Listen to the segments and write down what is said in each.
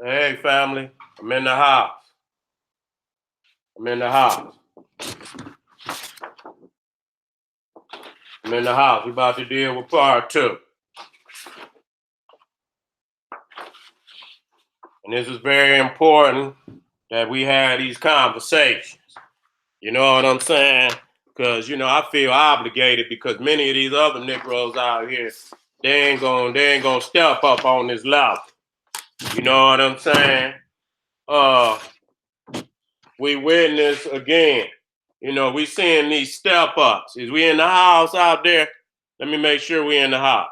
Hey, family, I'm in the house. I'm in the house. I'm in the house. We're about to deal with part two. And this is very important that we have these conversations. You know what I'm saying? Because, I feel obligated because many of these other Negroes out here, they ain't gonna step up on this level. You know what I'm saying? Uh, we witness again. We seeing these step ups. Is we in the house out there? Let me make sure we in the house.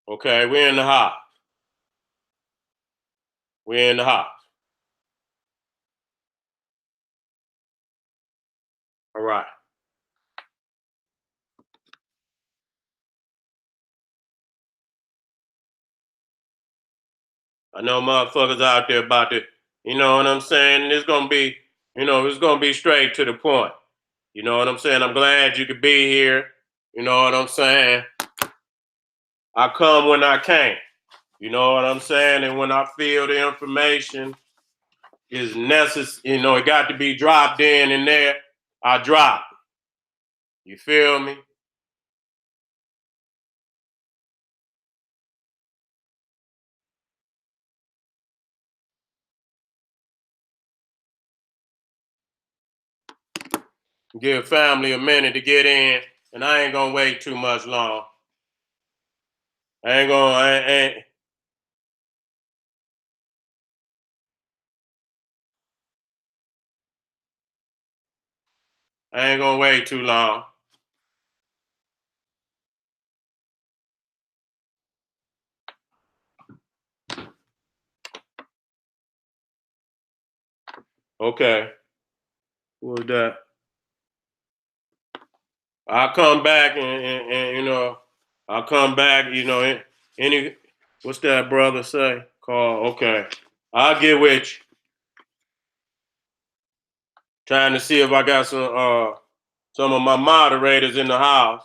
Okay, we're in the house. We're in the house. All right. I know motherfuckers out there about to, you know what I'm saying? It's gonna be straight to the point. You know what I'm saying? I'm glad you could be here. You know what I'm saying? I come when I can. You know what I'm saying? And when I feel the information is necessary, it got to be dropped in there, I drop it. You feel me? Give family a minute to get in, and I ain't gonna wait too much long. I ain't gonna, I ain't, I ain't gonna wait too long. Okay. Who was that? I'll come back and I'll come back, any what's that brother say? Call, okay. I'll get with you. Trying to see if I got some of my moderators in the house.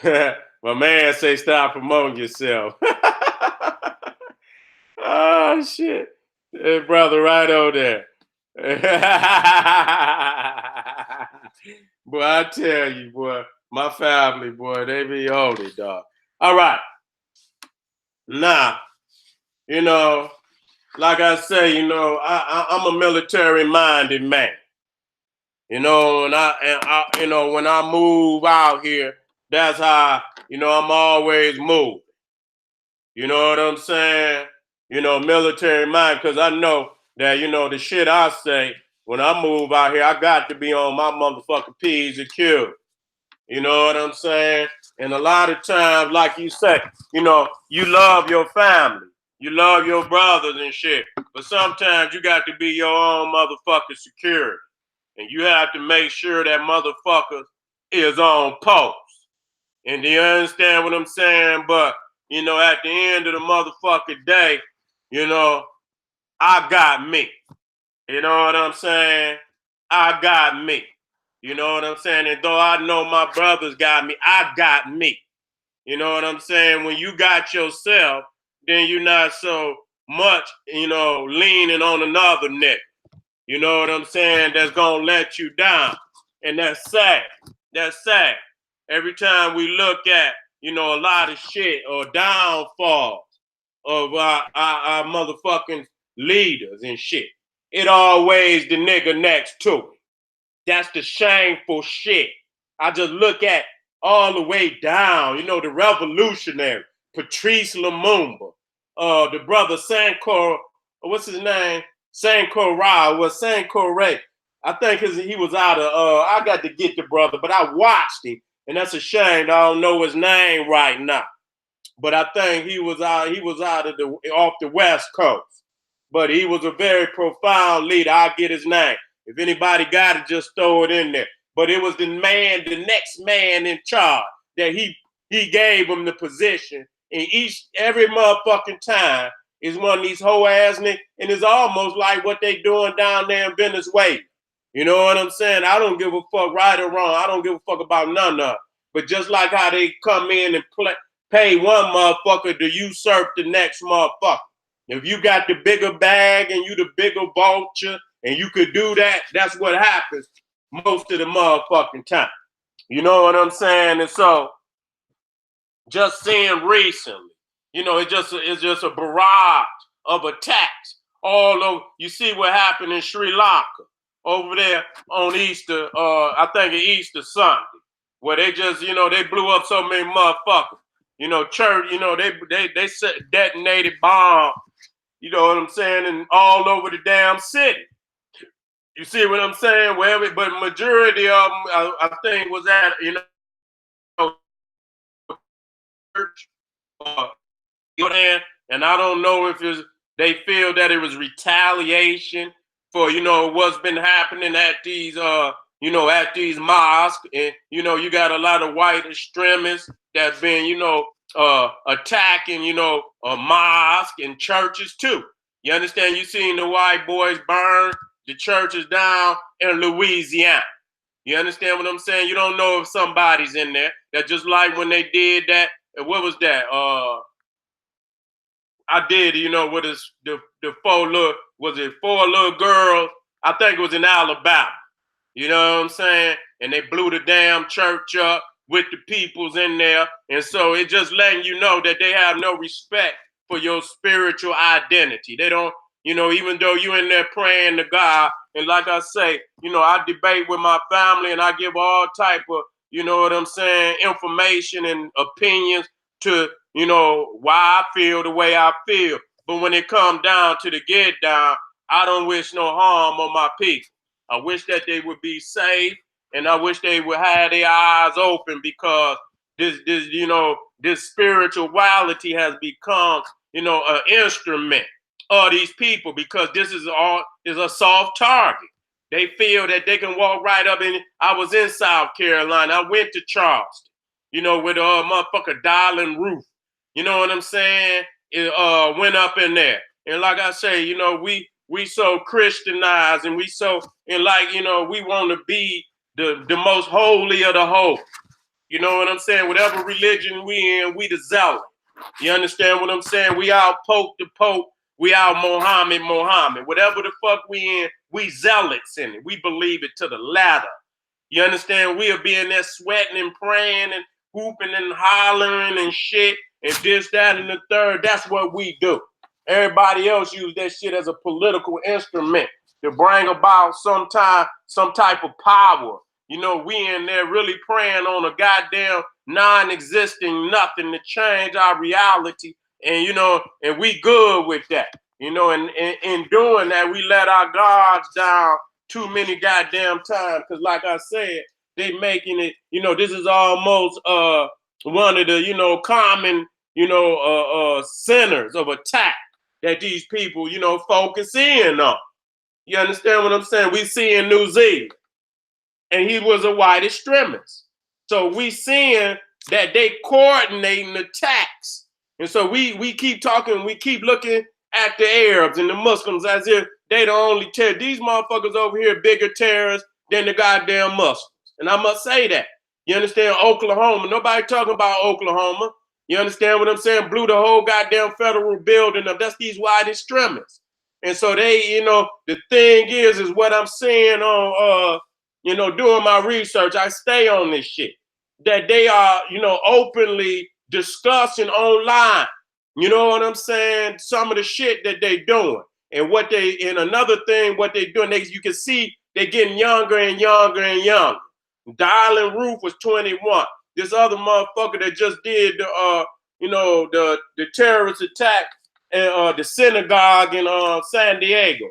My man say stop promoting yourself. Oh shit. Hey, brother, right over there. Boy, I tell you, boy, my family, boy, they be on it, dog. All right. Now, you know, like I say, I'm a military minded man. When I move out here, that's how, I'm always moving. You know what I'm saying? Military mind, because I know that, the shit I say when I move out here, I got to be on my motherfucking P's and Q's. You know what I'm saying? And a lot of times, like you say, you love your family, you love your brothers and shit. But sometimes you got to be your own motherfucking security. And you have to make sure that motherfucker is on post. And do you understand what I'm saying? But, at the end of the motherfucking day, you know, I got me. You know what I'm saying? I got me. You know what I'm saying? And though I know my brothers got me, I got me. You know what I'm saying? When you got yourself, then you're not so much, leaning on another nigga. You know what I'm saying? That's gonna let you down. And that's sad. That's sad. Every time we look at, a lot of shit or downfalls of our motherfucking leaders and shit, it always the nigga next to it. That's the shameful shit. I just look at all the way down, the revolutionary, Patrice Lumumba, the brother Sankor, what's his name? Sankor was Sankor Ray. I think he was out of, I got to get the brother, but I watched him, and that's a shame. I don't know his name right now. But I think he was out of off the West Coast. But he was a very profound leader. I'll get his name. If anybody got it, just throw it in there. But it was the next man in charge that he gave him the position. And every motherfucking time It's one of these hoe ass niggas, and it's almost like what they doing down there in Venezuela. You know what I'm saying? I don't give a fuck right or wrong. I don't give a fuck about none of it. But just like how they come in and pay one motherfucker to usurp the next motherfucker. If you got the bigger bag and you the bigger vulture and you could do that, that's what happens most of the motherfucking time. You know what I'm saying? And so just seeing recently, you know, it's just a barrage of attacks all over. You see what happened in Sri Lanka over there on Easter, I think Easter Sunday, where they just, you know, they blew up so many motherfuckers. You know, church, you know, they detonated bombs, you know what I'm saying, and all over the damn city. You see what I'm saying? Wherever, but majority of them, I think, was at, you know, church. And I don't know if they feel that it was retaliation for, you know, what's been happening at these you know, at these mosques. And you know, you got a lot of white extremists that's been, you know, attacking, you know, mosques and churches too. You understand? You seen the white boys burn the churches down in Louisiana. You understand what I'm saying? You don't know if somebody's in there. That just like when they did that. What was that? I did, you know, what is the four little girls? I think it was in Alabama. You know what I'm saying? And they blew the damn church up with the peoples in there. And so it just letting you know that they have no respect for your spiritual identity. They don't, you know, even though you in there praying to God, and like I say, you know, I debate with my family and I give all type of, you know what I'm saying, information and opinions to, you know, why I feel the way I feel. But when it comes down to the get down, I don't wish no harm on my people. I wish that they would be safe, and I wish they would have their eyes open, because this you know, this spirituality has become, you know, an instrument of these people, because this is a soft target. They feel that they can walk right up in. I was in South Carolina. I went to Charleston, you know, with motherfucker Darling Roof. You know what I'm saying? It went up in there. And like I say, you know, we so Christianized, and we so, and like, you know, we want to be the most holy of the holy. You know what I'm saying? Whatever religion we in, we the zealot. You understand what I'm saying? We out Pope the Pope. We out Mohammed. Whatever the fuck we in, we zealots in it. We believe it to the latter. You understand? We'll be in there sweating and praying and whooping and hollering and shit and this, that, and the third. That's what we do. Everybody else use that shit as a political instrument to bring about some type of power. You know, we in there really praying on a goddamn non-existing nothing to change our reality. And, you know, and we good with that. You know, and in doing that, we let our guards down too many goddamn times. Because like I said, they making it, you know, this is almost one of the, you know, common, you know, centers of attack that these people, you know, focus in on. You understand what I'm saying? We see in New Zealand, and he was a white extremist. So we seeing that they coordinating attacks. And so we keep talking, we keep looking at the Arabs and the Muslims as if they the only terror. These motherfuckers over here bigger terrorists than the goddamn Muslims. And I must say that. You understand? Oklahoma, nobody talking about Oklahoma. You understand what I'm saying? Blew the whole goddamn federal building up. That's these white extremists. And so they, you know, the thing is what I'm seeing on, you know, doing my research, I stay on this shit, that they are, you know, openly discussing online, you know what I'm saying, some of the shit that they doing. And what they, and another thing, what they doing, you can see they getting younger and younger and younger. Darling Roof was 21. This other motherfucker that just did the, you know, the terrorist attack at the synagogue in San Diego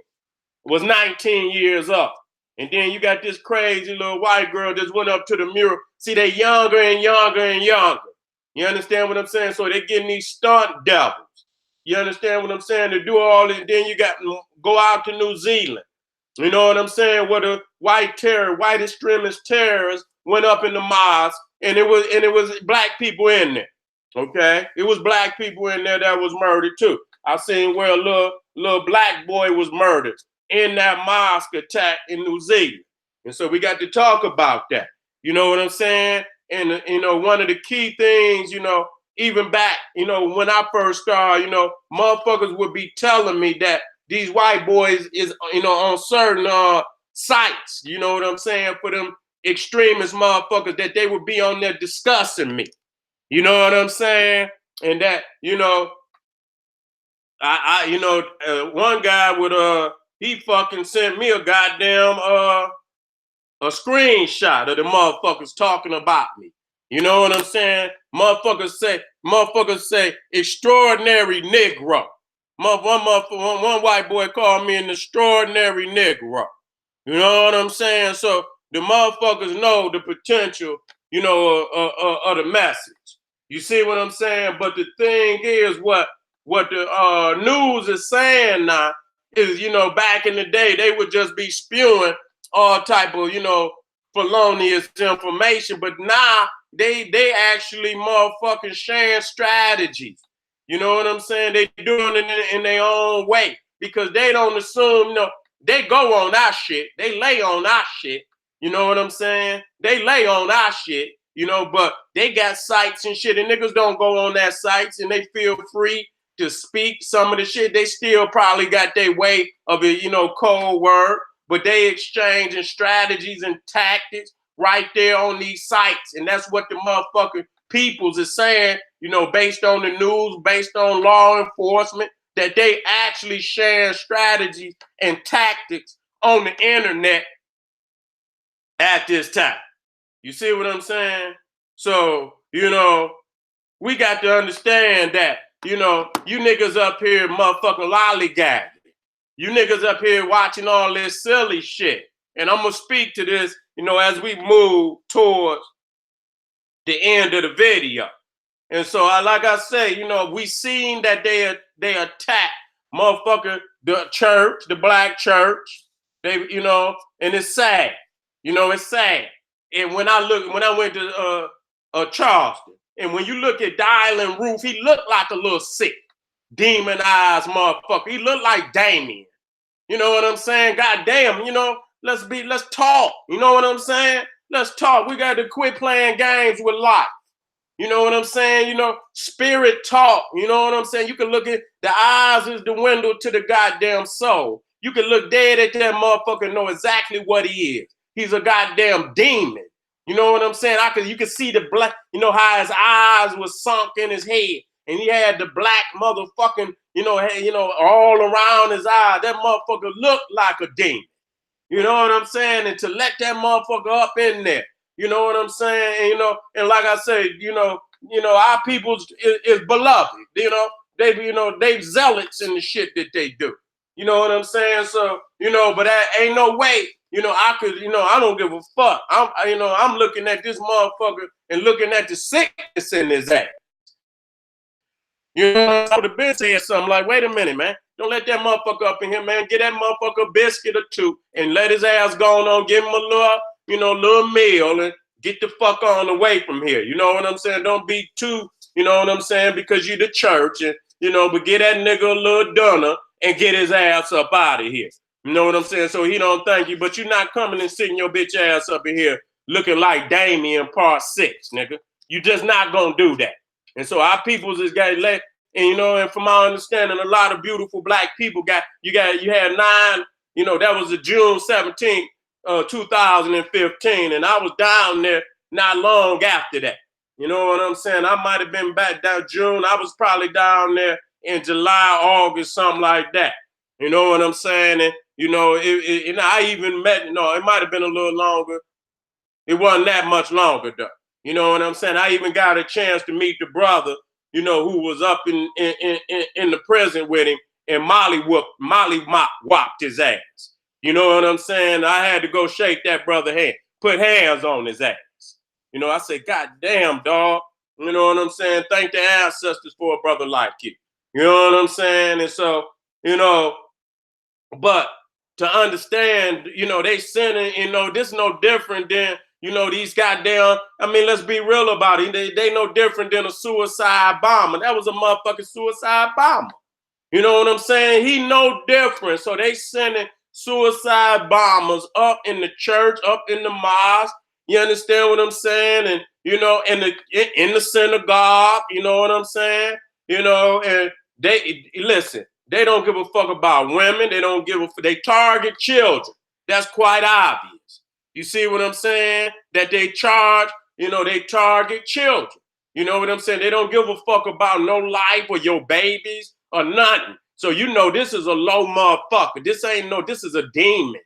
was 19 years old. And then you got this crazy little white girl just went up to the mirror. See, they younger and younger and younger. You understand what I'm saying? So they're getting these stunt doubles. You understand what I'm saying? To do all this, then you got to go out to New Zealand. You know what I'm saying? Where the white extremist terrorists went up in the mosque, and it was black people in there. Okay, it was black people in there that was murdered too. I seen where a little black boy was murdered in that mosque attack in New Zealand. And so we got to talk about that. You know what I'm saying? And, you know, one of the key things, you know, even back, you know, when I first started, you know, motherfuckers would be telling me that these white boys is, you know, on certain sites, you know what I'm saying, for them extremist motherfuckers, that they would be on there discussing me. You know what I'm saying? And that, you know, you know, one guy would, he fucking sent me a goddamn, a screenshot of the motherfuckers talking about me. You know what I'm saying? Motherfuckers say extraordinary Negro. One white boy called me an extraordinary Negro. You know what I'm saying? So the motherfuckers know the potential, you know, of the message. You see what I'm saying? But the thing is, what the news is saying now is, you know, back in the day, they would just be spewing all type of, you know, felonious information. But now they actually motherfucking sharing strategies. You know what I'm saying? They doing it in their own way, because they don't assume, you know, they go on our shit. They lay on our shit. You know what I'm saying? They lay on our shit, you know, but they got sites and shit, and niggas don't go on that sites, and they feel free to speak some of the shit. They still probably got their way of it, you know, cold word, but they exchanging strategies and tactics right there on these sites. And that's what the motherfucking peoples is saying, you know, based on the news, based on law enforcement, that they actually share strategies and tactics on the internet at this time. You see what I'm saying? So, you know, we got to understand that, you know, you niggas up here motherfucking lollygagging. You niggas up here watching all this silly shit. And I'm going to speak to this, you know, as we move towards the end of the video. And so, like I say, you know, we seen that they attack motherfucker the church, the black church. They, you know, and it's sad. You know, it's sad. And when I went to Charleston, and when you look at Dylan Roof, he looked like a little sick, demonized motherfucker. He looked like Damien. You know what I'm saying? God damn, you know, let's talk. You know what I'm saying? Let's talk. We got to quit playing games with life. You know what I'm saying? You know, spirit talk. You know what I'm saying? You can look at the eyes is the window to the goddamn soul. You can look dead at that motherfucker and know exactly what he is. He's a goddamn demon. You know what I'm saying? You can see the black, you know, how his eyes was sunk in his head. And he had the black motherfucking, you know, all around his eyes. That motherfucker looked like a demon. You know what I'm saying? And to let that motherfucker up in there. You know what I'm saying? And, you know, and like I say, you know, our people is beloved. You know, they zealots in the shit that they do. You know what I'm saying? So, you know, but that ain't no way, you know, I could, you know, I don't give a fuck. I'm looking at this motherfucker and looking at the sickness in his ass. You know, I would have been saying something like, wait a minute, man. Don't let that motherfucker up in here, man. Get that motherfucker a biscuit or two and let his ass go on. Give him a little meal and get the fuck on away from here. You know what I'm saying? Don't be too, you know what I'm saying? Because you the church and, you know, but get that nigga a little dunner and get his ass up out of here. You know what I'm saying? So he don't thank you, but you're not coming and sitting your bitch ass up in here looking like Damien Part 6, nigga. You just not gonna do that. And so our peoples is got let, and you know, and from my understanding, a lot of beautiful black people you had 9, you know, that was a June 17th, 2015, and I was down there not long after that. You know what I'm saying? I might have been back down June. I was probably down there in July, August, something like that. You know what I'm saying? And you know, and I even met. No, it might have been a little longer. It wasn't that much longer though. You know what I'm saying? I even got a chance to meet the brother, you know, who was up in the prison with him, and Molly whopped his ass. You know what I'm saying? I had to go shake that brother hand, put hands on his ass. You know, I said, God damn, dog. You know what I'm saying? Thank the ancestors for a brother like you. You know what I'm saying? And so, you know, but to understand, you know, they sinning, you know, this is no different than, you know, these goddamn, I mean, let's be real about it. They no different than a suicide bomber. That was a motherfucking suicide bomber. You know what I'm saying? He no different. So they sending suicide bombers up in the church, up in the mosque. You understand what I'm saying? And you know, in the synagogue. You know what I'm saying? You know, and they listen. They don't give a fuck about women. They don't give a. They target children. That's quite obvious. You see what I'm saying? That they charge. You know, they target children. You know what I'm saying? They don't give a fuck about no life or your babies or nothing. So you know this is a low motherfucker. This ain't no, this is a demon.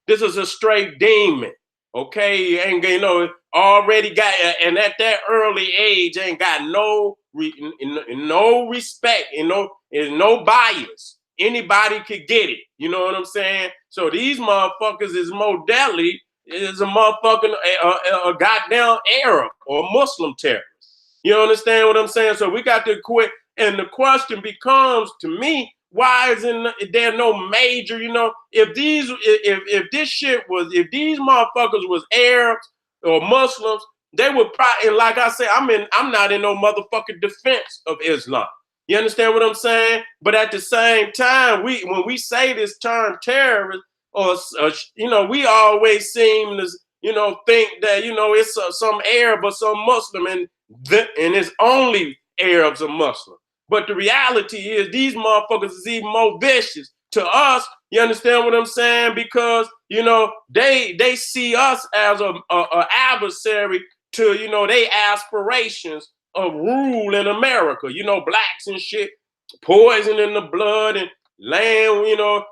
This is a straight demon. Okay, ain't you know already got, and at that early age ain't got no no respect and no bias. Anybody could get it. You know what I'm saying? So these motherfuckers is more deadly is a motherfucking a goddamn Arab or Muslim terrorist. You understand what I'm saying? So we got to quit. And the question becomes to me, why isn't there no major, you know, if this shit was, if these motherfuckers was Arabs or Muslims, they would probably, and like I said, I'm not in no motherfucking defense of Islam. You understand what I'm saying? But at the same time, when we say this term terrorist, or you know, we always seem to, you know, think that, you know, it's some Arab or some Muslim, and it's only Arabs or Muslims. But the reality is these motherfuckers is even more vicious to us. You understand what I'm saying? Because, you know, they see us as a adversary to, you know, they aspirations of rule in America. You know, blacks and shit, poison in the blood and land, you know,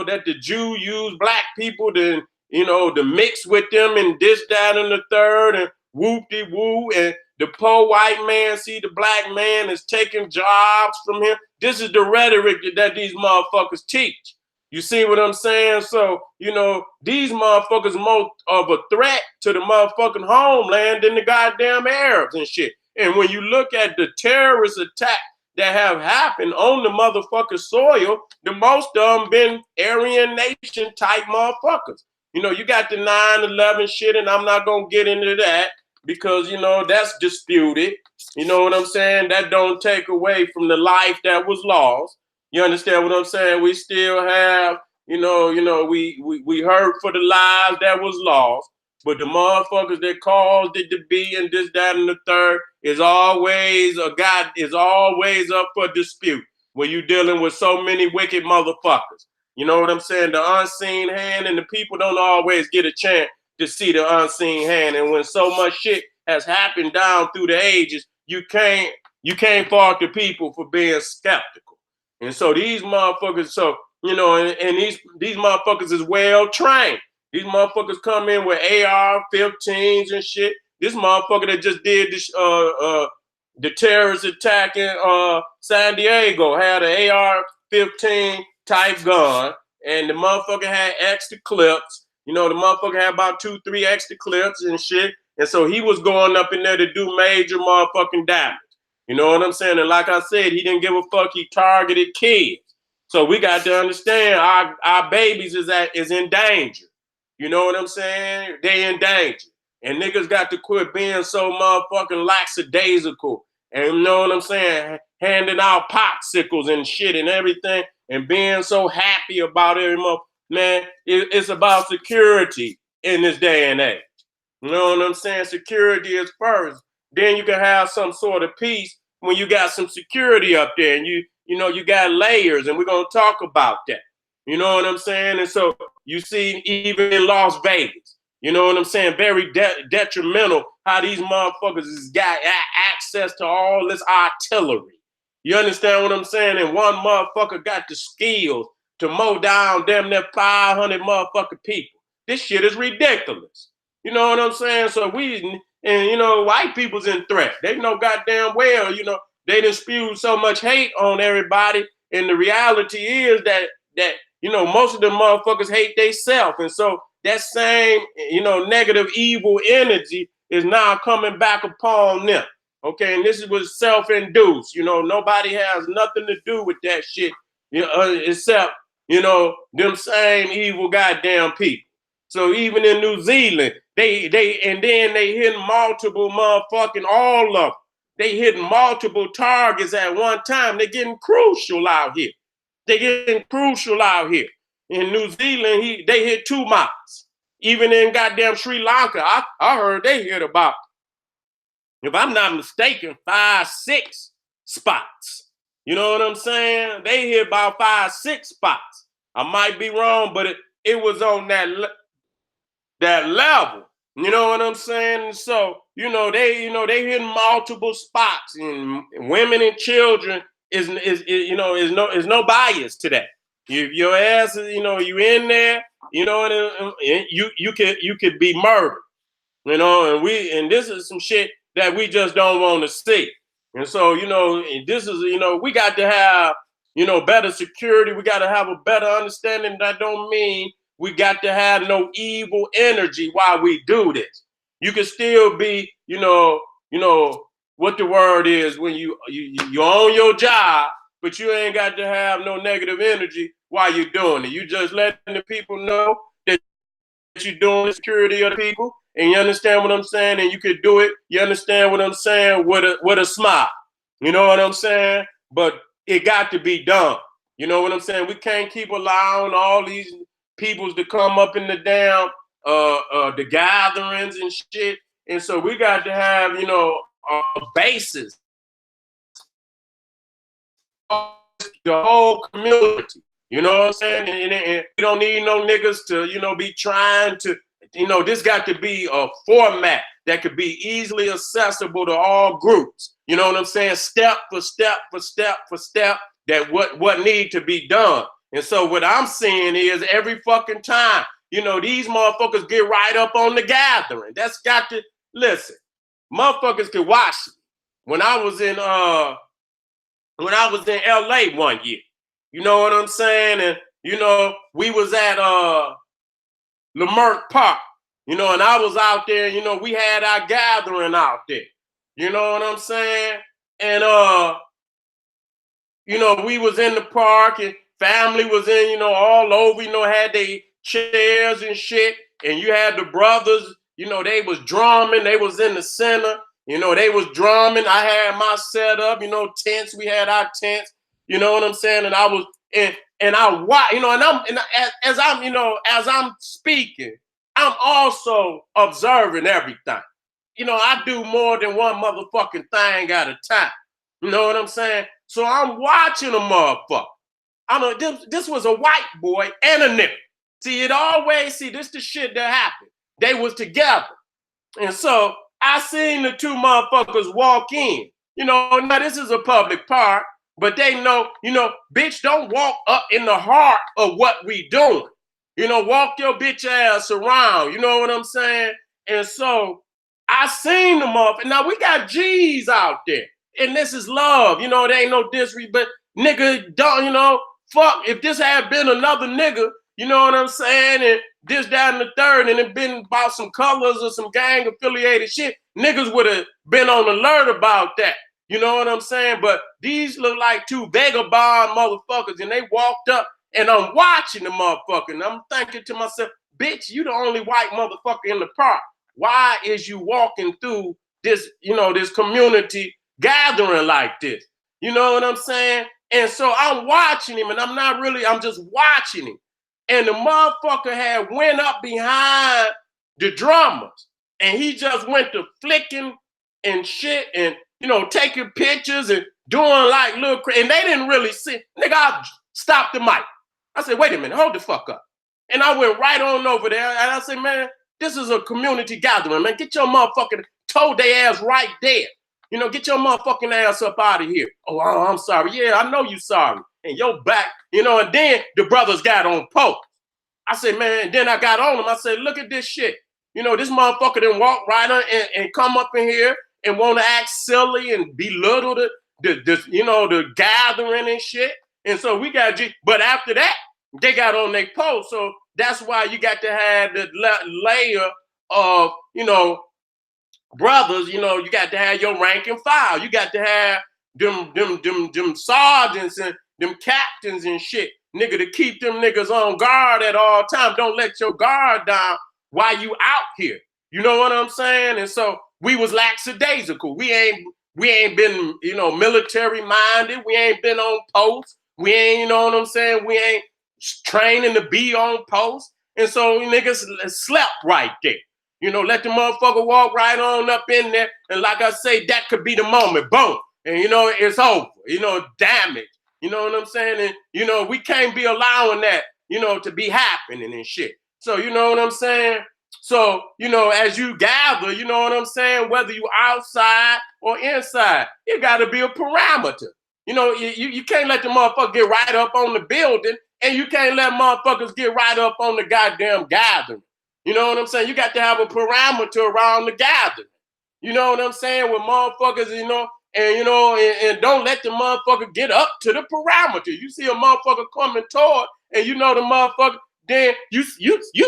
that the Jew used black people to, you know, to mix with them and this, that, and the third, and whoop-de-woo, and the poor white man see the black man is taking jobs from him. This is the rhetoric that these motherfuckers teach. You see what I'm saying? So, you know, these motherfuckers more of a threat to the motherfucking homeland than the goddamn Arabs and shit. And when you look at the terrorist attack that have happened on the motherfucking soil, the most of them been Aryan nation type motherfuckers. You know, you got the 9/11 shit, and I'm not gonna get into that because, you know, that's disputed. You know what I'm saying? That don't take away from the life that was lost. You understand what I'm saying? We still have, we hurt for the lives that was lost, but the motherfuckers that caused it to be and this, that, and the third is always up for dispute when you're dealing with so many wicked motherfuckers. You know what I'm saying? The unseen hand, and the people don't always get a chance to see the unseen hand. And when so much shit has happened down through the ages, you can't fault the people for being skeptical. And so these motherfuckers, and these motherfuckers is well trained. These motherfuckers come in with AR-15s and shit. This motherfucker that just did this, the terrorist attack in San Diego had an AR-15 type gun, and the motherfucker had extra clips. You know, the motherfucker had about 2-3 extra clips and shit. And so he was going up in there to do major motherfucking damage. You know what I'm saying? And like I said, he didn't give a fuck. He targeted kids. So we got to understand our babies is in danger. You know what I'm saying? They in danger. And niggas got to quit being so motherfucking lackadaisical. And you know what I'm saying? Handing out popsicles and shit and everything and being so happy about every month. Man, it's about security in this day and age. You know what I'm saying? Security is first. Then you can have some sort of peace when you got some security up there and you got layers, and we're going to talk about that. You know what I'm saying? And so you see, even in Las Vegas, you know what I'm saying? Very detrimental how these motherfuckers has got access to all this artillery. You understand what I'm saying? And one motherfucker got the skills to mow down damn near 500 motherfucking people. This shit is ridiculous. You know what I'm saying? So white people's in threat. They know goddamn well, they done spewed so much hate on everybody. And the reality is that most of them motherfuckers hate theyself. And so that same, negative, evil energy is now coming back upon them. Okay, and this was self-induced. Nobody has nothing to do with that shit, except, them same evil goddamn people. So even in New Zealand, they hit multiple motherfucking, all of them. They hit multiple targets at one time. They're getting crucial out here. They getting crucial out here. In New Zealand, they hit 2 miles. Even in goddamn Sri Lanka, I heard they hit about, if I'm not mistaken, 5, 6 spots. You know what I'm saying? They hit about 5, 6 spots. I might be wrong, but it was on that level. You know what I'm saying? So, they hit multiple spots, and women and children is no bias to that. Your ass is, you in there, you could be murdered. And this is some shit that we just don't want to see. And so, this is, we got to have, better security. We got to have a better understanding. That don't mean we got to have no evil energy while we do this. You can still be, what the word is when you own your job, but you ain't got to have no negative energy while you're doing it. You just letting the people know that you're doing the security of the people, and you understand what I'm saying, and you could do it. You understand what I'm saying with a smile. You know what I'm saying? But it got to be done. You know what I'm saying? We can't keep allowing all these peoples to come up in the damn the gatherings and shit. And so we got to have, a basis. The whole community. You know what I'm saying? And we don't need no niggas to, be trying to, this got to be a format that could be easily accessible to all groups. You know what I'm saying? Step for step for step for step, that what need to be done. And so what I'm seeing is every fucking time, these motherfuckers get right up on the gathering. That's got to, listen, motherfuckers can watch me. When I was in LA one year, you know what I'm saying? And, we was at Leimert Park, and I was out there, we had our gathering out there. You know what I'm saying? And, we was in the park, and family was in, all over, had they chairs and shit. And you had the brothers, they was drumming. They was in the center. They was drumming. I had my setup, tents. We had our tents. You know what I'm saying? And I was, and I watch, as I'm speaking, I'm also observing everything. I do more than one motherfucking thing at a time. You know what I'm saying? So I'm watching a motherfucker. I know this was a white boy and a nigga. See, this the shit that happened. They was together. And so I seen the two motherfuckers walk in. Now this is a public park, but they know, bitch, don't walk up in the heart of what we doing. Walk your bitch ass around. You know what I'm saying? And so I seen them up. And now we got G's out there. And this is love. There ain't no disrespect, but nigga, don't, fuck, if this had been another nigga, you know what I'm saying? And this, that, and the third, and it been about some colors or some gang affiliated shit, niggas would have been on alert about that. You know what I'm saying? But these look like two vagabond motherfuckers, and they walked up, and I'm watching the motherfucker, and I'm thinking to myself, bitch, you the only white motherfucker in the park. Why is you walking through this, this community gathering like this? You know what I'm saying? And so I'm watching him, and I'm just watching him. And the motherfucker had went up behind the drummers, and he just went to flicking and shit and, taking pictures and doing like little, and they didn't really see. Nigga, I stopped the mic. I said, wait a minute, hold the fuck up. And I went right on over there, and I said, man, this is a community gathering, man. Get your motherfucking toe their ass right there. Get your motherfucking ass up out of here. Oh, I'm sorry. Yeah, I know you sorry. And your back, and then the brothers got on poke. I said, man, then I got on them. I said, look at this shit. This motherfucker didn't walk right on and come up in here and want to act silly and belittle the gathering and shit. And so we got but after that, they got on their post. So that's why you got to have the layer of, brothers, you got to have your rank and file. You got to have them sergeants and them captains and shit, nigga, to keep them niggas on guard at all times. Don't let your guard down while you out here. You know what I'm saying? And so we was lackadaisical. We ain't been, military minded. We ain't been on post. We ain't, you know what I'm saying? We ain't training to be on post. And so niggas slept right there. You know, let the motherfucker walk right on up in there. And like I say, that could be the moment. Boom. And, you know, it's over. You know, damage. You know what I'm saying? And, you know, we can't be allowing that, you know, to be happening and shit. So, you know what I'm saying? So, you know, as you gather, you know what I'm saying? Whether you outside or inside, it got to be a parameter. You know, you can't let the motherfucker get right up on the building, and you can't let motherfuckers get right up on the goddamn gathering. You know what I'm saying? You got to have a parameter around the gathering. You know what I'm saying? With motherfuckers, you know, and don't let the motherfucker get up to the parameter. You see a motherfucker coming toward, and you know the motherfucker, then you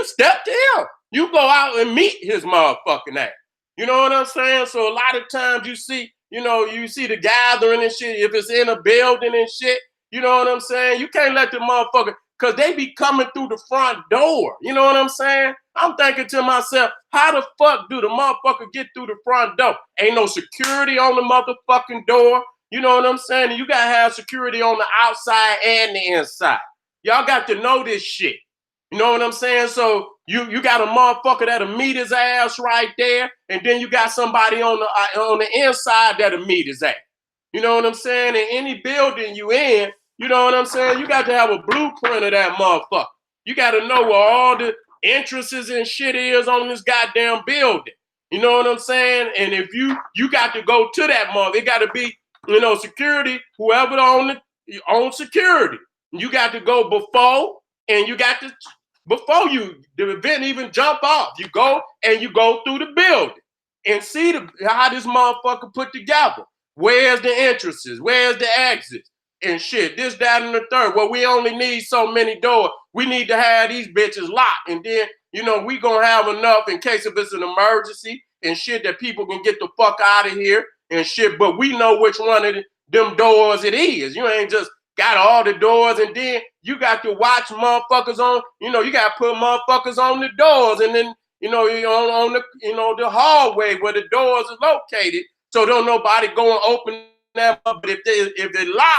step to him. You go out and meet his motherfucking ass. You know what I'm saying? So a lot of times you see the gathering and shit. If it's in a building and shit, you know what I'm saying? You can't let the motherfucker, because they be coming through the front door. You know what I'm saying? I'm thinking to myself, how the fuck do the motherfucker get through the front door? Ain't no security on the motherfucking door. You know what I'm saying? You got to have security on the outside and the inside. Y'all got to know this shit. You know what I'm saying? So you got a motherfucker that'll meet his ass right there, and then you got somebody on the inside that'll meet his ass. You know what I'm saying? In any building you in, you know what I'm saying? You got to have a blueprint of that motherfucker. You got to know where all the entrances and shit is on this goddamn building. You know what I'm saying? And if you got to go to that mother, it got to be, you know, security, whoever on security. You got to go before, and you got to, before the event even jump off, you go and you go through the building and see how this motherfucker put together. Where's the entrances? Where's the exits? And shit, this, that, and the third. Well, we only need so many doors. We need to have these bitches locked. And then, you know, we gonna have enough in case if it's an emergency and shit that people can get the fuck out of here and shit. But we know which one of them doors it is. You ain't just got all the doors, and then you got to watch motherfuckers on, you know, you got to put motherfuckers on the doors, and then, you know, on the, you know, the hallway where the doors are located, so don't nobody go and open them up. But if they locked,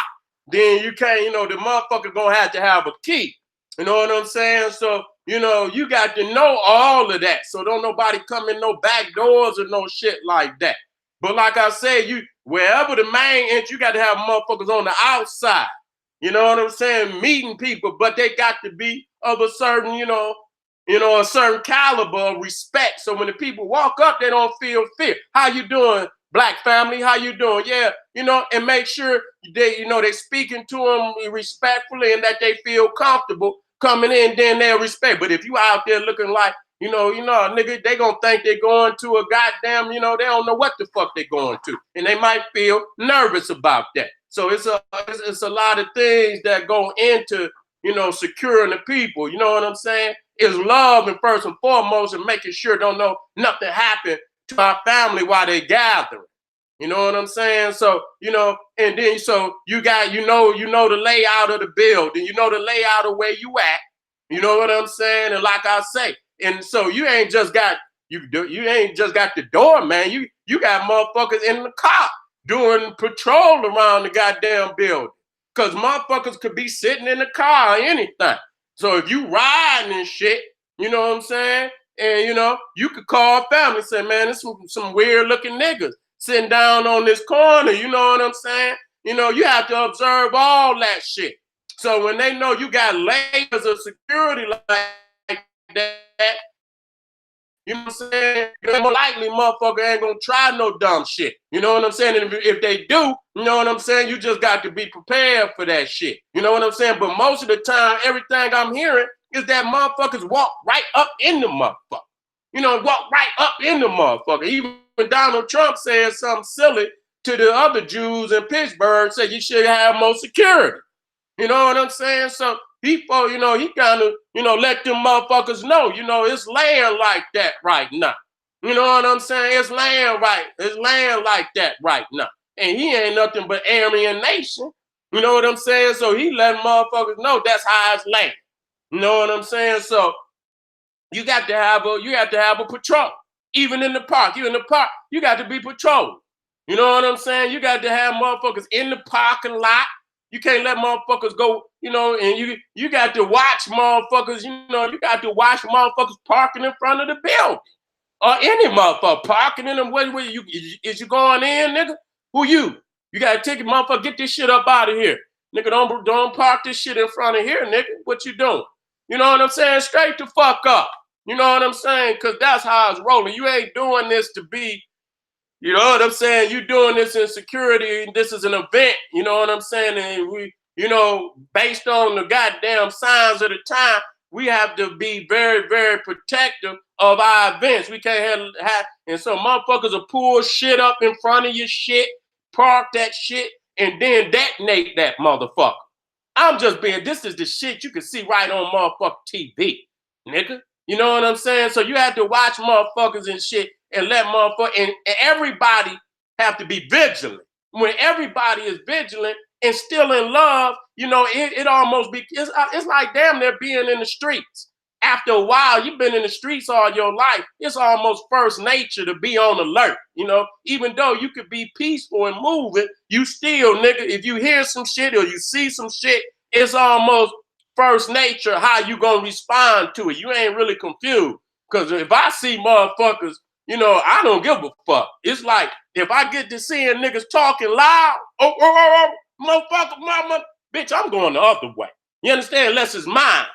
then you can't, you know, the motherfucker gonna have to have a key. You know what I'm saying? So, you know, you got to know all of that. So don't nobody come in no back doors or no shit like that. But like I said, wherever the main entry, you got to have motherfuckers on the outside. You know what I'm saying? Meeting people, but they got to be of a certain, you know, a certain caliber of respect. So when the people walk up, they don't feel fear. How you doing, black family? How you doing? Yeah, you know, and make sure they speaking to them respectfully and that they feel comfortable coming in, then they'll respect. But if you out there looking like, nigga, they gonna think they're going to a goddamn, they don't know what the fuck they're going to. And they might feel nervous about that. So it's a lot of things that go into, securing the people. You know what I'm saying? It's love and first and foremost, and making sure don't know nothing happen to our family while they gathering. You know what I'm saying? So, and then so you got, the layout of the building, the layout of where you at. You know what I'm saying? And like I say, and so you ain't just got the door, man. You got motherfuckers in the car doing patrol around the goddamn building. Cause motherfuckers could be sitting in the car or anything. So if you riding and shit, you know what I'm saying? And you could call family and say, man, there's some weird looking niggas sitting down on this corner, you know what I'm saying? You have to observe all that shit. So when they know you got layers of security like that, you know what I'm saying? More likely, motherfucker ain't gonna try no dumb shit. You know what I'm saying? And if they do, you know what I'm saying? You just got to be prepared for that shit. You know what I'm saying? But most of the time, everything I'm hearing is that motherfuckers walk right up in the motherfucker. Walk right up in the motherfucker. Even Donald Trump said something silly to the other Jews in Pittsburgh, said you should have more security. You know what I'm saying? So he kind of, let them motherfuckers know, it's laying like that right now. You know what I'm saying? It's laying like that right now. And he ain't nothing but Aryan nation. You know what I'm saying? So he letting motherfuckers know that's how it's laying. You know what I'm saying? So you got to have a patrol. Even in the park. You in the park, you got to be patrolled. You know what I'm saying? You got to have motherfuckers in the parking lot. You can't let motherfuckers go, you know, and you got to watch motherfuckers, you know, you got to watch motherfuckers parking in front of the building. Or any motherfucker parking in them. Where you is you going in, nigga? Who you? You got a ticket, motherfucker, get this shit up out of here. Nigga, don't park this shit in front of here, nigga. What you doing? You know what I'm saying? Straight the fuck up. You know what I'm saying? Because that's how it's rolling. You ain't doing this to be, you know what I'm saying? You doing this in security. This is an event. You know what I'm saying? And we, you know, based on the goddamn signs of the time, we have to be very, very protective of our events. We can't have and so motherfuckers will pull shit up in front of your shit, park that shit, and then detonate that motherfucker. I'm just being, this is the shit you can see right on motherfucking TV, nigga. You know what I'm saying? So you have to watch motherfuckers and shit and let motherfuckers, and everybody have to be vigilant. When everybody is vigilant and still in love, you know, it almost be, it's like damn near being in the streets. After a while, you've been in the streets all your life. It's almost first nature to be on alert. You know, even though you could be peaceful and moving, you still, nigga, if you hear some shit or you see some shit, it's almost first nature how you gonna respond to it. You ain't really confused. Because if I see motherfuckers, you know, I don't give a fuck. It's like if I get to seeing niggas talking loud, motherfucker, mama, bitch, I'm going the other way. You understand? Unless it's mine.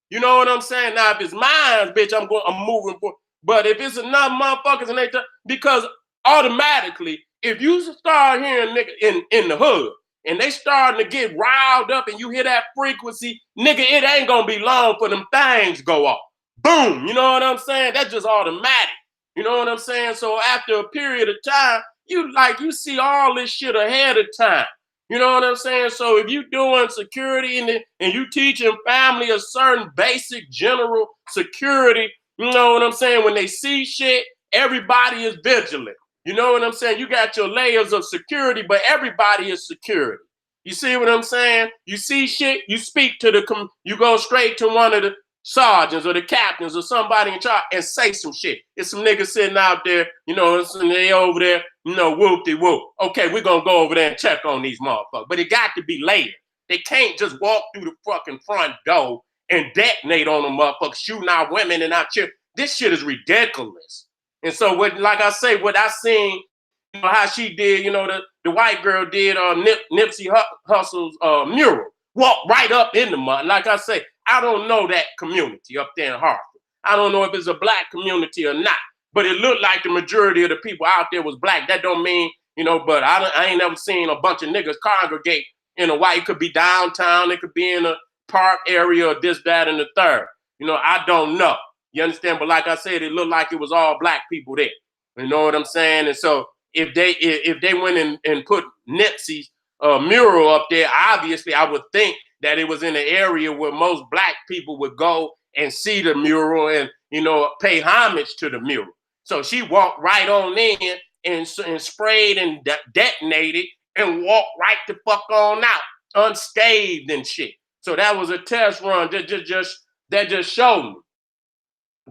You know what I'm saying? Now, if it's mine, bitch, I'm moving forward. But if it's enough motherfuckers and because automatically, if you start hearing nigga in the hood and they starting to get riled up and you hear that frequency, nigga, it ain't gonna be long for them things go off. Boom, you know what I'm saying? That's just automatic. You know what I'm saying? So after a period of time, you see all this shit ahead of time. You know what I'm saying? So if you doing security and you teaching family a certain basic general security, you know what I'm saying? When they see shit, everybody is vigilant. You know what I'm saying? You got your layers of security, but everybody is security. You see what I'm saying? You see shit, you speak to you go straight to one of the sergeants or the captains or somebody in charge and say some shit. It's some niggas sitting out there, you know, they over there, you know, whoop-de-whoop. Okay, we're going to go over there and check on these motherfuckers. But it got to be later. They can't just walk through the fucking front door and detonate on them motherfuckers, shooting our women and our children. This shit is ridiculous. And so, like I say, what I seen, you know, how she did, you know, the white girl did Nipsey Hussle's mural. Walk right up in the mud. Like I say, I don't know that community up there in Hartford. I don't know if it's a black community or not, but it looked like the majority of the people out there was black. That don't mean, you know, but I ain't never seen a bunch of niggas congregate in a white. It could be downtown. It could be in a park area or this, that, and the third. You know, I don't know. You understand? But like I said, it looked like it was all black people there. You know what I'm saying? And so if they went and put Nipsey's mural up there, obviously I would think that it was in an area where most black people would go and see the mural and, you know, pay homage to the mural. So she walked right on in and sprayed and detonated and walked right the fuck on out, unscathed and shit. So that was a test run that just showed me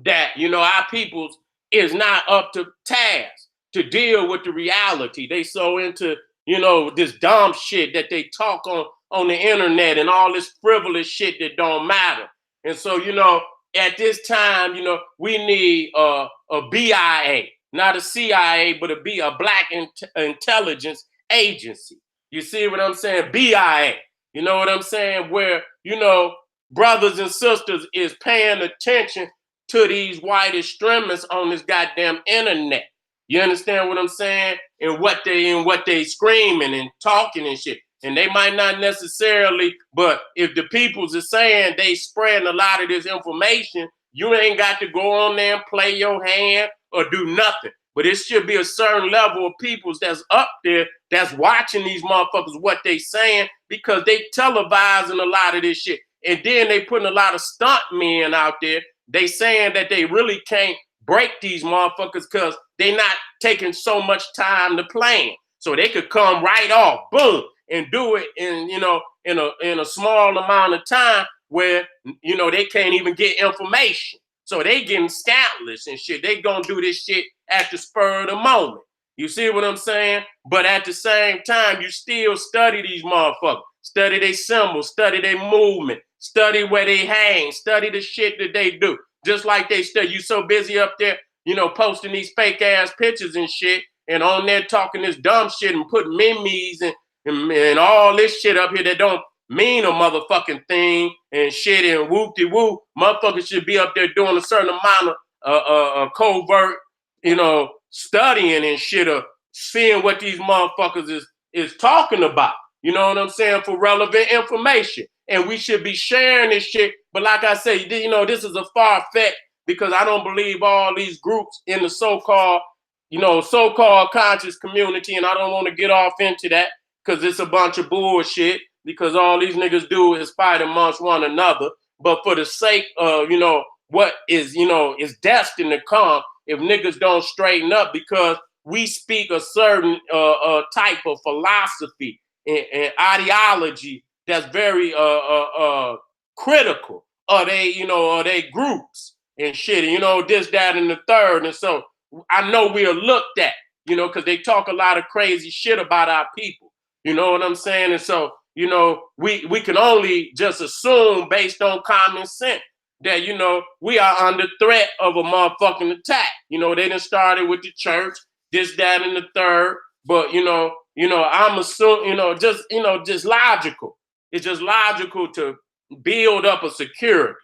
that, you know, our peoples is not up to task to deal with the reality. They so into, you know, this dumb shit that they talk on the internet and all this frivolous shit that don't matter. And so, you know, at this time, you know, we need a BIA, not a CIA, but a black intelligence agency. You see what I'm saying? BIA. You know what I'm saying? Where, you know, brothers and sisters is paying attention to these white extremists on this goddamn internet. You understand what I'm saying? And what they screaming and talking and shit. And they might not necessarily, but if the peoples are saying they spreading a lot of this information, you ain't got to go on there and play your hand or do nothing. But it should be a certain level of peoples that's up there that's watching these motherfuckers, what they saying, because they televising a lot of this shit. And then they putting a lot of stunt men out there. They saying that they really can't break these motherfuckers because they not taking so much time to plan. So they could come right off, boom, and do it in, you know, in a small amount of time where, you know, they can't even get information. So they getting scandalous and shit. They gonna do this shit at the spur of the moment. You see what I'm saying? But at the same time, you still study these motherfuckers. study their symbols, study their movement, study where they hang, study the shit that they do. Just like they study. You so busy up there, posting these fake ass pictures and shit, and on there talking this dumb shit and putting memes and all this shit up here that don't mean a motherfucking thing and shit and whoop-de-whoop. Motherfuckers should be up there doing a certain amount of covert, studying and shit, or seeing what these motherfuckers is talking about. You know what I'm saying? For relevant information. And we should be sharing this shit. But like I say, this is a far-fetched, because I don't believe all these groups in the so-called conscious community, and I don't want to get off into that because it's a bunch of bullshit, because all these niggas do is fight amongst one another. But for the sake of, what is destined to come if niggas don't straighten up, because we speak a certain type of philosophy and ideology that's very critical of they groups and shit, and this, that, and the third. And so I know we are looked at, because they talk a lot of crazy shit about our people. You know what I'm saying? And so, we can only just assume based on common sense that, we are under threat of a motherfucking attack. They done started with the church, this, that, and the third. But, I'm assuming, just logical. It's just logical to build up a security.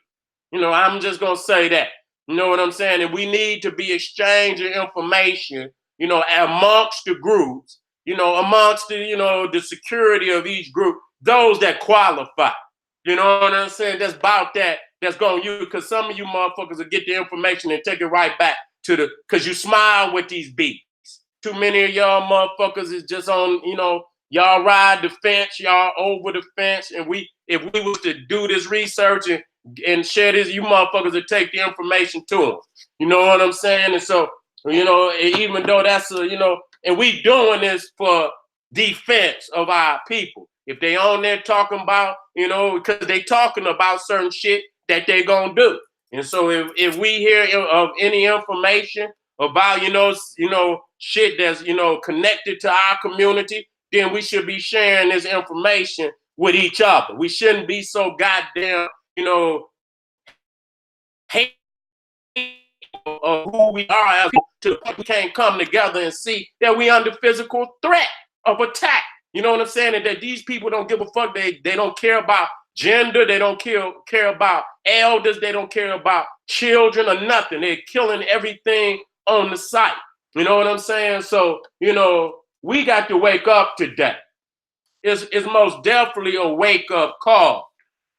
I'm just going to say that. You know what I'm saying? And we need to be exchanging information, amongst the groups, amongst the security of each group, those that qualify. You know what I'm saying? That's about that. That's going to use, because some of you motherfuckers will get the information and take it right back to because you smile with these beats. Too many of y'all motherfuckers is just on, y'all ride the fence, y'all over the fence. And if we was to do this research and share this, you motherfuckers would take the information to them. You know what I'm saying? And so, even though that's and we doing this for defense of our people. If they on there talking about, because they talking about certain shit that they gonna do. And so if we hear of any information about, shit that's, connected to our community, then we should be sharing this information with each other. We shouldn't be so goddamn, hate of who we are as people, to the point we can't come together and see that we under physical threat of attack. You know what I'm saying? And that these people don't give a fuck. They don't care about gender. They don't care about elders. They don't care about children or nothing. They're killing everything on the site. You know what I'm saying? So, we got to wake up today. It's most definitely a wake-up call.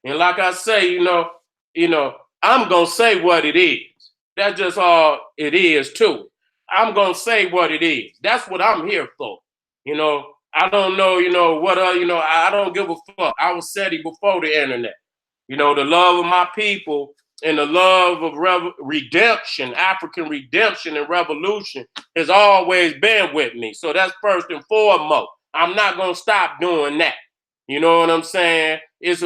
And like I say, I'm going to say what it is. That's just all it is to it. I'm going to say what it is. That's what I'm here for. I don't know, what, I don't give a fuck. I was Seti before the internet. The love of my people and the love of redemption, African redemption and revolution has always been with me. So that's first and foremost. I'm not going to stop doing that. You know what I'm saying? It's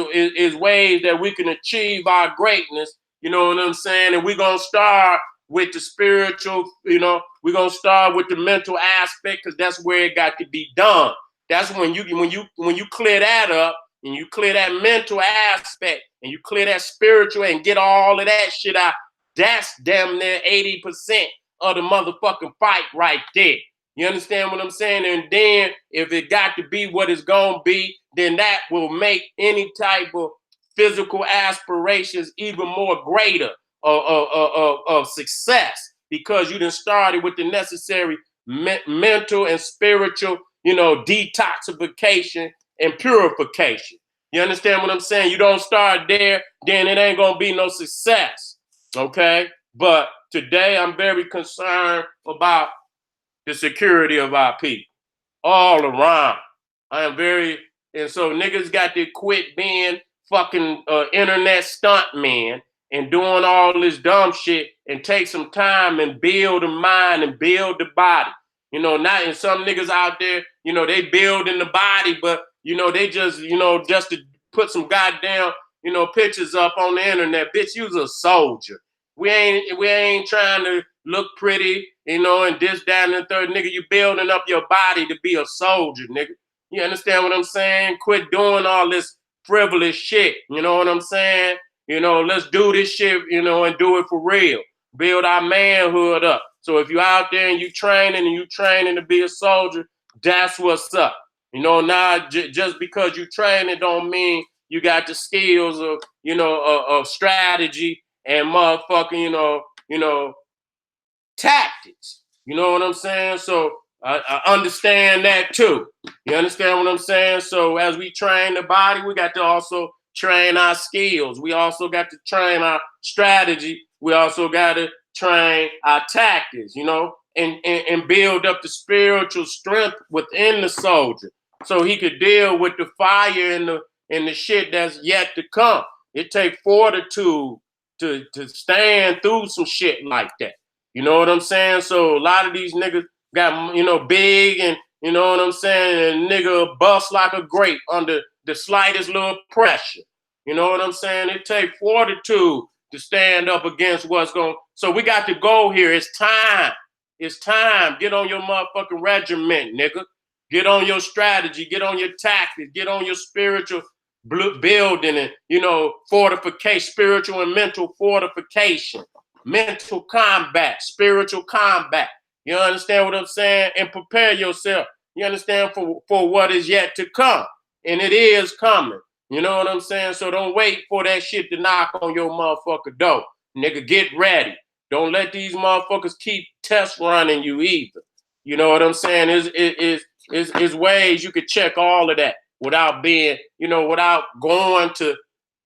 ways that we can achieve our greatness. You know what I'm saying? And we're going to start with the spiritual, we're going to start with the mental aspect, because that's where it got to be done. That's when you clear that up, and you clear that mental aspect, and you clear that spiritual and get all of that shit out, that's damn near 80% of the motherfucking fight right there. You understand what I'm saying? And then if it got to be what it's going to be, then that will make any type of physical aspirations even more greater of success, because you done started with the necessary mental and spiritual, detoxification and purification. You understand what I'm saying? You don't start there, then it ain't going to be no success. Okay? But today I'm very concerned about the security of our people all around. I am very, and so niggas got to quit being fucking internet stunt men and doing all this dumb shit, and take some time and build the mind and build the body. Not, and some niggas out there, they building the body, but they just, just to put some goddamn, pictures up on the internet. Bitch, you's a soldier. We ain't trying to look pretty, and this, that, and the third. Nigga, you building up your body to be a soldier, nigga. You understand what I'm saying? Quit doing all this frivolous shit. You know what I'm saying? You know, let's do this shit, you know, and do it for real. Build our manhood up. So if you're out there and you training to be a soldier, that's what's up. You know, now just because you training don't mean you got the skills of, you know, of strategy and motherfucking, you know, tactics. You know what I'm saying? So I understand that too. You understand what I'm saying? So as we train the body, we got to also train our skills. We also got to train our strategy. We also got to train our tactics, you know, and build up the spiritual strength within the soldier so he could deal with the fire and the shit that's yet to come. It takes fortitude to stand through some shit like that. You know what I'm saying? So a lot of these niggas got, you know, big and, you know what I'm saying, and nigga bust like a grape under the slightest little pressure. You know what I'm saying? It takes fortitude to stand up against what's going. So we got to go here. It's time. It's time. Get on your motherfucking regiment, nigga. Get on your strategy. Get on your tactics. Get on your spiritual building and, you know, fortification, spiritual and mental fortification. Mental combat, spiritual combat. You understand what I'm saying? And prepare yourself. You understand for what is yet to come. And it is coming. You know what I'm saying? So don't wait for that shit to knock on your motherfucker door. Nigga, get ready. Don't let these motherfuckers keep test running you either. You know what I'm saying? Is ways you could check all of that without being, you know, without going to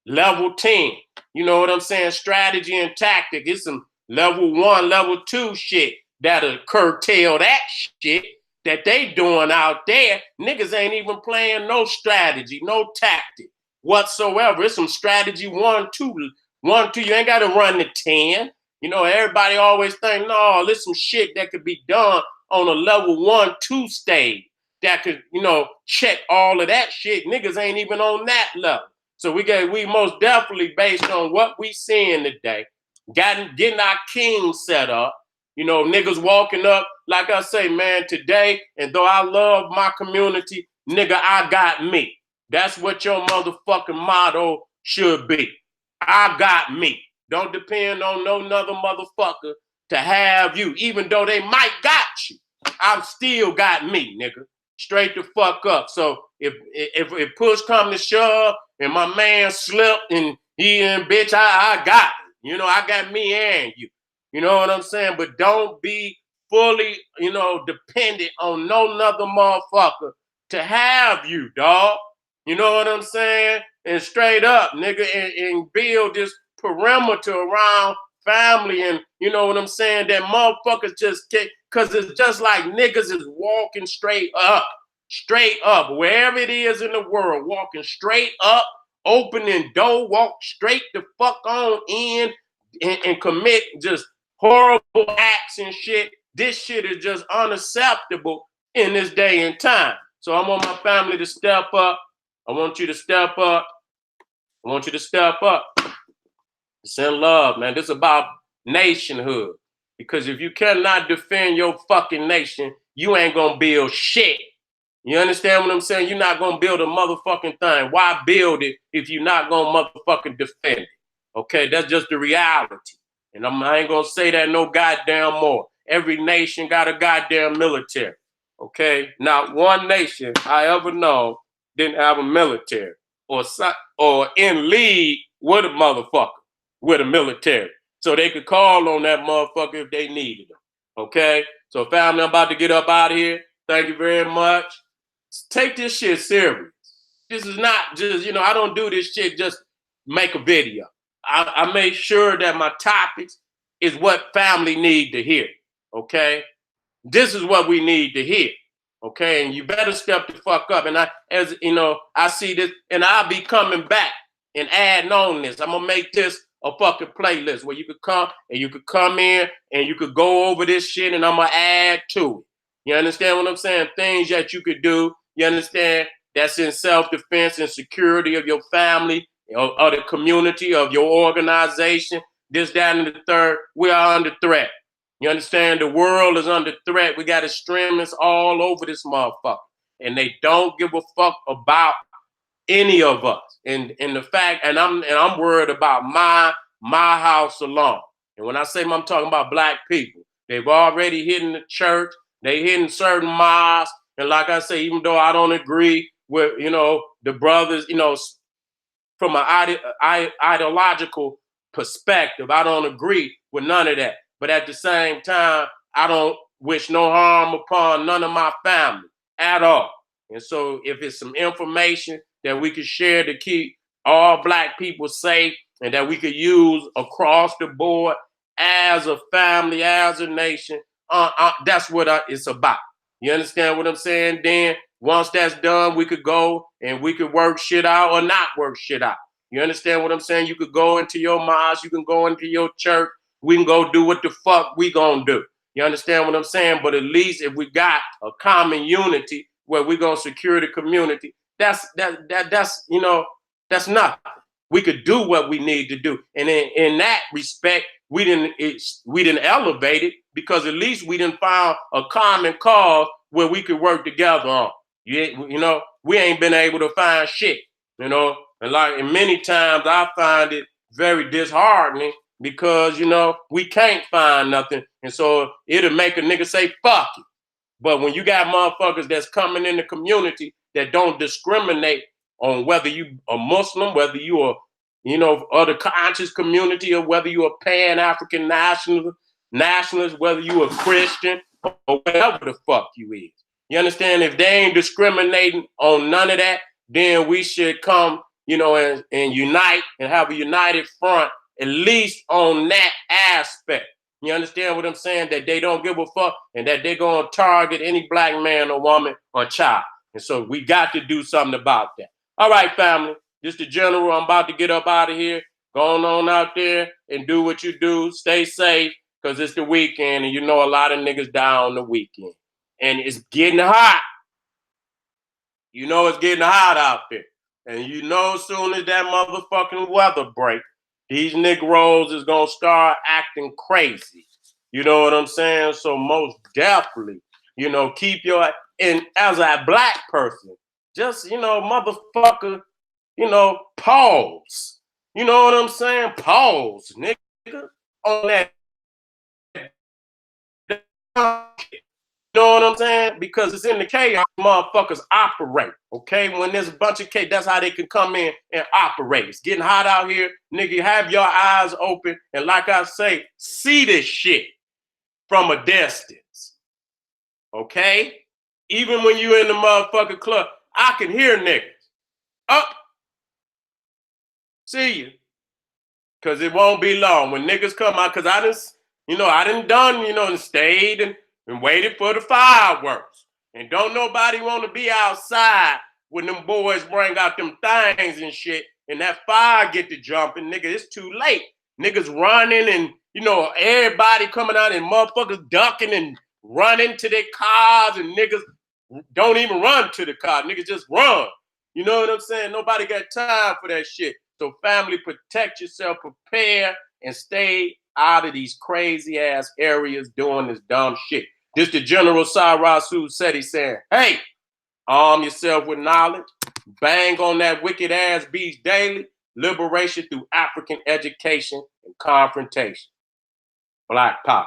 level 10. You know what I'm saying? Strategy and tactic. It's some level 1, level 2 shit that'll curtail that shit that they doing out there. Niggas ain't even playing no strategy, no tactic whatsoever. It's some strategy 1, 2, 1, 2. You ain't got to run to 10. You know, everybody always think, no, there's some shit that could be done on a level 1, 2 stage that could, you know, check all of that shit. Niggas ain't even on that level. So we most definitely, based on what we seeing today, getting our king set up. You know, niggas walking up, like I say, man, today, and though I love my community, nigga, I got me. That's what your motherfucking motto should be. I got me. Don't depend on no other motherfucker to have you, even though they might got you. I've still got me, nigga. Straight the fuck up. So if push come to shove and my man slipped and he and bitch, I got it. You know, I got me and you. You know what I'm saying? But don't be fully, you know, dependent on no other motherfucker to have you, dog. You know what I'm saying? And straight up, nigga, and build this perimeter around family and, you know what I'm saying, that motherfuckers just get, because it's just like niggas is walking straight up, wherever it is in the world, walking straight up, opening door, walk straight the fuck on in and commit just horrible acts and shit. This shit is just unacceptable in this day and time. So I want my family to step up. I want you to step up. I want you to step up. Send love, man. This is about nationhood. Because if you cannot defend your fucking nation, you ain't gonna build shit. You understand what I'm saying? You're not gonna build a motherfucking thing. Why build it if you're not gonna motherfucking defend it? Okay, that's just the reality. And I ain't gonna say that no goddamn more. Every nation got a goddamn military. Okay, not one nation I ever know didn't have a military or in league with a motherfucker with a military, so they could call on that motherfucker if they needed them. Okay, so family, I'm about to get up out of here. Thank you very much. Take this shit serious. This is not just, you know, I don't do this shit just make a video. I make sure that my topics is what family need to hear. Okay, this is what we need to hear. Okay, and you better step the fuck up. And as you know, I see this, and I'll be coming back and adding on this. I'm gonna make this a fucking playlist where you could come and you could come in and you could go over this shit, and I'm gonna add to it. You understand what I'm saying? Things that you could do. You understand? That's in self-defense and security of your family, of the community, of your organization. This, that, and the third. We are under threat. You understand? The world is under threat. We got extremists all over this motherfucker. and they don't give a fuck about any of us. And the fact, and I'm worried about my house alone. And when I say I'm talking about black people, they've already hidden the church, they hidden certain mosques. And like I say, even though I don't agree with, the brothers, from an ideological perspective, I don't agree with none of that. But at the same time, I don't wish no harm upon none of my family at all. And so if it's some information that we could share to keep all black people safe and that we could use across the board as a family, as a nation, that's what it's about. You understand what I'm saying? Then once that's done, we could go and we could work shit out or not work shit out. You understand what I'm saying? You could go into your mosque, you can go into your church, we can go do what the fuck we gonna do. You understand what I'm saying? But at least if we got a common unity where we gonna secure the community, that's nothing. We could do what we need to do, and in that respect, we didn't elevate it because at least we didn't find a common cause where we could work together on. We ain't been able to find shit. And many times I find it very disheartening because we can't find nothing, and so it'll make a nigga say fuck it. But when you got motherfuckers that's coming in the community that don't discriminate on whether you a Muslim, whether you are, of the conscious community, or whether you a Pan-African nationalist, whether you a Christian, or whatever the fuck you is. You understand? If they ain't discriminating on none of that, then we should come, and unite and have a united front, at least on that aspect. You understand what I'm saying? That they don't give a fuck and that they're going to target any black man or woman or child. And so we got to do something about that. All right, family. This the general. I'm about to get up out of here. Going on out there and do what you do. Stay safe because it's the weekend and a lot of niggas die on the weekend. And it's getting hot. It's getting hot out there. And as soon as that motherfucking weather break, these Negroes is going to start acting crazy. You know what I'm saying? So most definitely, keep and as a black person, just, motherfucker, pause. You know what I'm saying? Pause, nigga, on that. You know what I'm saying? Because it's in the chaos, motherfuckers operate. Okay, when there's a bunch of chaos, that's how they can come in and operate. It's getting hot out here, nigga. Have your eyes open, and like I say, see this shit from a distance. Okay, even when you in the motherfucking club, I can hear niggas. Up, see you, cause it won't be long when niggas come out. Cause I done done, and stayed and waited for the fireworks. And don't nobody want to be outside when them boys bring out them things and shit and that fire get to jumping, nigga, it's too late. Niggas running and, everybody coming out and motherfuckers ducking and running to their cars and niggas don't even run to the car. Niggas just run. You know what I'm saying? Nobody got time for that shit. So family, protect yourself, prepare, and stay out of these crazy ass areas doing this dumb shit. This the General Seti saying, hey, arm yourself with knowledge, bang on that wicked ass beast daily, liberation through African education and confrontation. Black Power.